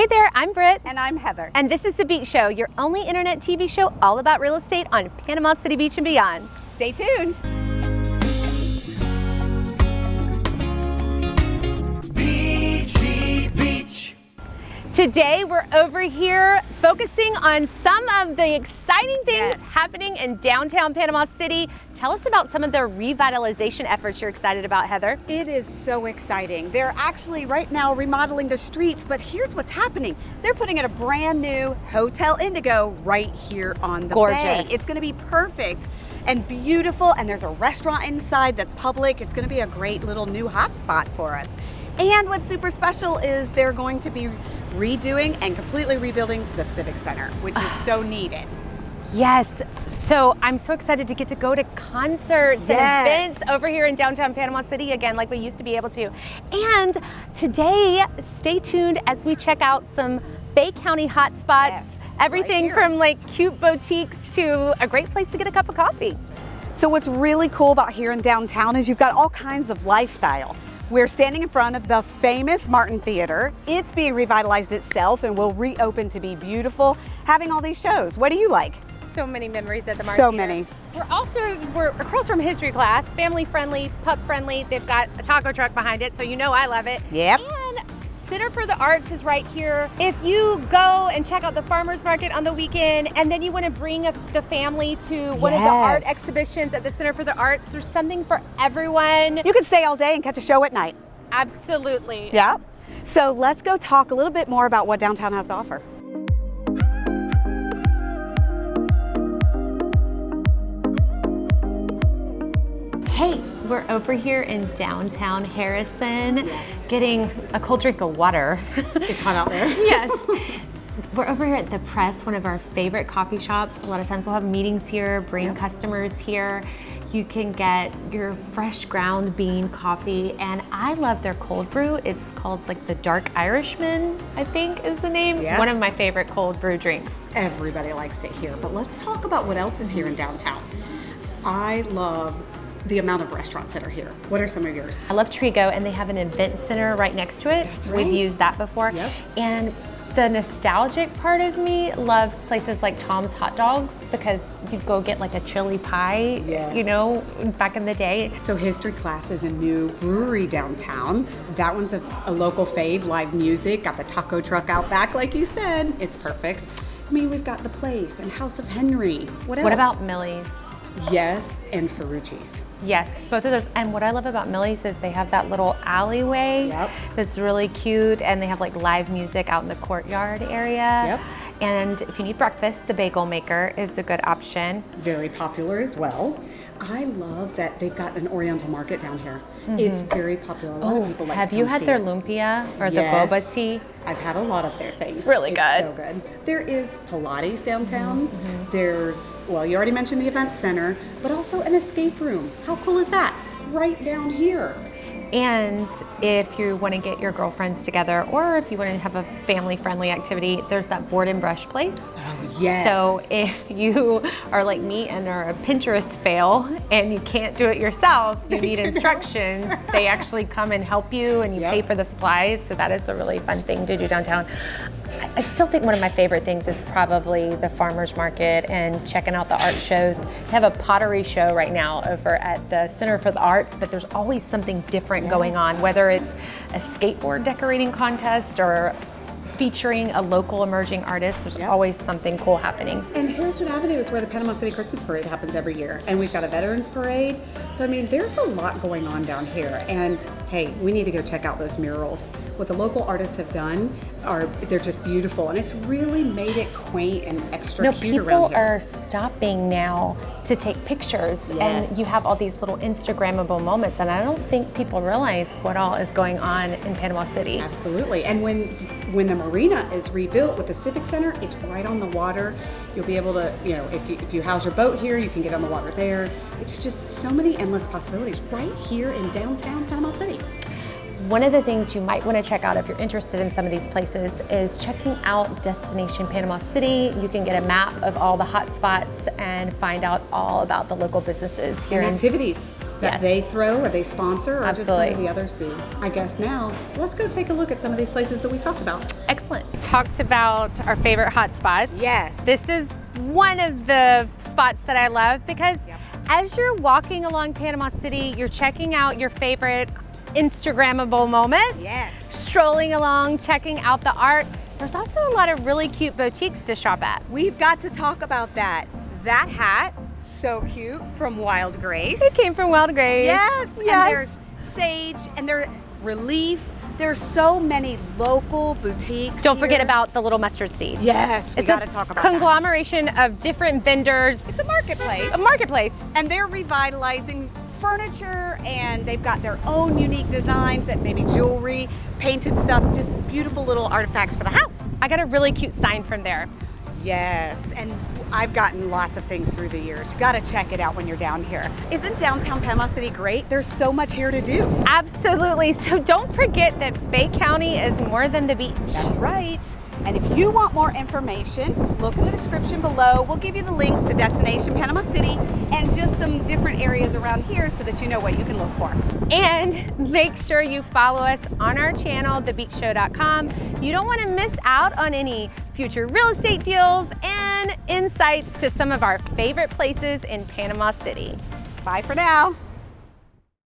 Hey there, I'm Britt. And I'm Heather. And this is The Beach Show, your only internet TV show all about real estate on Panama City Beach and beyond. Stay tuned. Beachy Beach. Today we're over here focusing on some of the exciting things Yes. happening in downtown Panama City. Tell us about some of the revitalization efforts you're excited about, Heather. It is so exciting. They're actually right now remodeling the streets, but here's what's happening. They're putting in a brand new Hotel Indigo right here on the gorgeous. bay. It's going to be perfect and beautiful, and there's a restaurant inside that's public. It's going to be a great little new hotspot for us. And what's super special is they're going to be redoing and completely rebuilding the Civic Center, which is so needed. Yes, so I'm so excited to get to go to concerts Yes. and events over here in downtown Panama City again, like we used to be able to. And today, stay tuned as we check out some Bay County hotspots. Yes, Everything right here. from like cute boutiques to a great place to get a cup of coffee. So what's really cool about here in downtown is you've got all kinds of lifestyle. We're standing in front of the famous Martin Theater. It's being revitalized itself and will reopen to be beautiful, having all these shows. What do you like? So many memories at the Martin So Theater. many. We're across from history class, family friendly, pup friendly. They've got a taco truck behind it, so you know I love it. Yep. And Center for the Arts is right here. If you go and check out the farmers market on the weekend and then you want to bring the family to one of the art Yes. exhibitions at the Center for the Arts, there's something for everyone. You can stay all day and catch a show at night. Absolutely. Yeah. So let's go talk a little bit more about what downtown has to offer. Hey, we're over here in downtown Harrison getting a cold drink of water. It's hot out there. Yes. We're over here at The Press, one of our favorite coffee shops. A lot of times we'll have meetings here, bring customers here. You can get your fresh ground bean coffee, and I love their cold brew. It's called like the Dark Irishman, I think is the name. Yeah. One of my favorite cold brew drinks. Everybody likes it here, but let's talk about what else is here in downtown. I love the amount of restaurants that are here. What are some of yours? I love Trigo, and they have an event center right next to it. That's We've right. used that before. Yep. And the nostalgic part of me loves places like Tom's Hot Dogs because you'd go get like a chili pie, Yes. you know, back in the day. So history class is a new brewery downtown. That one's a local fave, live music, got the taco truck out back like you said. It's perfect. I mean, we've got The Place and House of Henry. What else? What about Millie's? Yes, and Ferrucci's. Yes, both of those. And what I love about Millie's is they have that little alleyway Yep. that's really cute, and they have like live music out in the courtyard area. Yep. And if you need breakfast, the bagel maker is a good option. Very popular as well. I love that they've got an Oriental market down here. It's very popular. A lot of people like Have to you come had see their it. lumpia or Yes. the boba tea? I've had a lot of their things. It's really good. So good. There is Pilates downtown. There's, well, you already mentioned the event center, but also an escape room. How cool is that? Right down here. And if you want to get your girlfriends together, or if you want to have a family-friendly activity, there's that board and brush place. Oh, yes. So if you are like me and are a Pinterest fail and you can't do it yourself, you need instructions, they actually come and help you and you Yep. pay for the supplies. So that is a really fun thing to do downtown. I still think one of my favorite things is probably the farmers market and checking out the art shows. They have a pottery show right now over at the Center for the Arts, but there's always something different going on, whether it's a skateboard decorating contest or featuring a local emerging artist. There's Yep. always something cool happening. And Harrison Avenue is where the Panama City Christmas Parade happens every year. And we've got a Veterans Parade. So, I mean, there's a lot going on down here. And hey, we need to go check out those murals. What the local artists have done they're just beautiful. And it's really made it quaint and extra No, cute people around here. are stopping now to take pictures, Yes. and you have all these little Instagrammable moments, and I don't think people realize what all is going on in Panama City. Absolutely. And when the marina is rebuilt with the Civic Center, it's right on the water. You'll be able to, you know, if you house your boat here, you can get on the water there. It's just so many endless possibilities right here in downtown Panama City. One of the things you might want to check out if you're interested in some of these places is checking out Destination Panama City. You can get a map of all the hot spots and find out all about the local businesses here And in activities. that Yes. they throw or they sponsor, or just some Absolutely. of the others do. I guess now, let's go take a look at some of these places that we talked about. Excellent. Talked about our favorite hot spots. Yes. This is one of the spots that I love because Yep. as you're walking along Panama City, you're checking out your favorite Instagrammable moments. Yes. Strolling along, checking out the art. There's also a lot of really cute boutiques to shop at. We've got to talk about that. That hat, so cute, from Wild Grace. It came from Wild Grace. Yes, Yes. and there's Sage, and there's Relief. There's so many local boutiques. Don't forget here. about the Little Mustard Seed. Yes, we It's got a to talk about that. conglomeration of different vendors. It's a marketplace. A marketplace. And they're revitalizing furniture, and they've got their own unique designs, that maybe jewelry, painted stuff, just beautiful little artifacts for the house. I got a really cute sign from there. Yes, and I've gotten lots of things through the years. You gotta check it out when you're down here. Isn't downtown Panama City great? There's so much here to do. Absolutely. So don't forget that Bay County is more than the beach. That's right. And if you want more information, look in the description below. We'll give you the links to Destination Panama City and just some different areas around here so that you know what you can look for. And make sure you follow us on our channel, thebeachshow.com. You don't want to miss out on any future real estate deals and insights to some of our favorite places in Panama City. Bye for now.